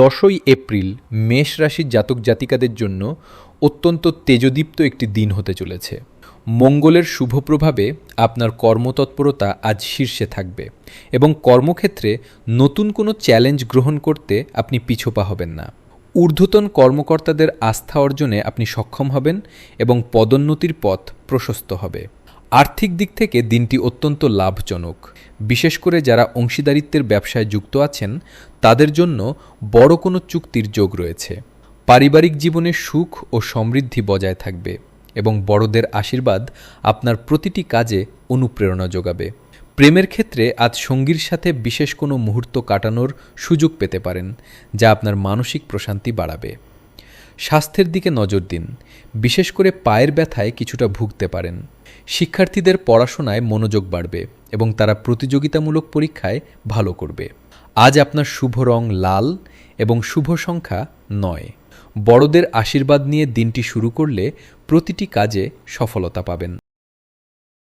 10ই April মেষ রাশির জাতক জাতিকাদের জন্য অত্যন্ত তেজোদীপ্ত একটি দিন হতে চলেছে। মঙ্গলের শুভ প্রভাবে আপনার কর্মতৎপরতা আজ শীর্ষে থাকবে এবং কর্মক্ষেত্রে নতুন কোনো চ্যালেঞ্জ গ্রহণ করতে আপনি পিছপা হবেন না। ঊর্ধ্বতন কর্মকর্তাদের আস্থা অর্জনে আপনি সক্ষম হবেন এবং পদোন্নতির পথ প্রশস্ত হবে। আর্থিক দিক থেকে দিনটি অত্যন্ত লাভজনক। বিশেষ করে যারা অংশীদারিত্বের ব্যবসায় যুক্ত আছেন তাদের জন্য বড় কোনো চুক্তির যোগ রয়েছে। পারিবারিক জীবনে সুখ ও সমৃদ্ধি বজায় থাকবে এবং বড়দের আশীর্বাদ আপনার প্রতিটি কাজে অনুপ্রেরণা যোগাবে। প্রেমের ক্ষেত্রে আজ সঙ্গীর সাথে বিশেষ কোনো মুহূর্ত কাটানোর সুযোগ পেতে পারেন, যা আপনার মানসিক প্রশান্তি বাড়াবে। স্বাস্থ্যের দিকে নজর দিন, বিশেষ করে পায়ের ব্যথায় কিছুটা ভুগতে পারেন। শিক্ষার্থীদের পড়াশোনায় মনোযোগ বাড়বে এবং তারা প্রতিযোগিতামূলক পরীক্ষায় ভালো করবে। আজ আপনার শুভ রং লাল এবং শুভ সংখ্যা 9। বড়দের আশীর্বাদ নিয়ে দিনটি শুরু করলে প্রতিটি কাজে সফলতা পাবেন।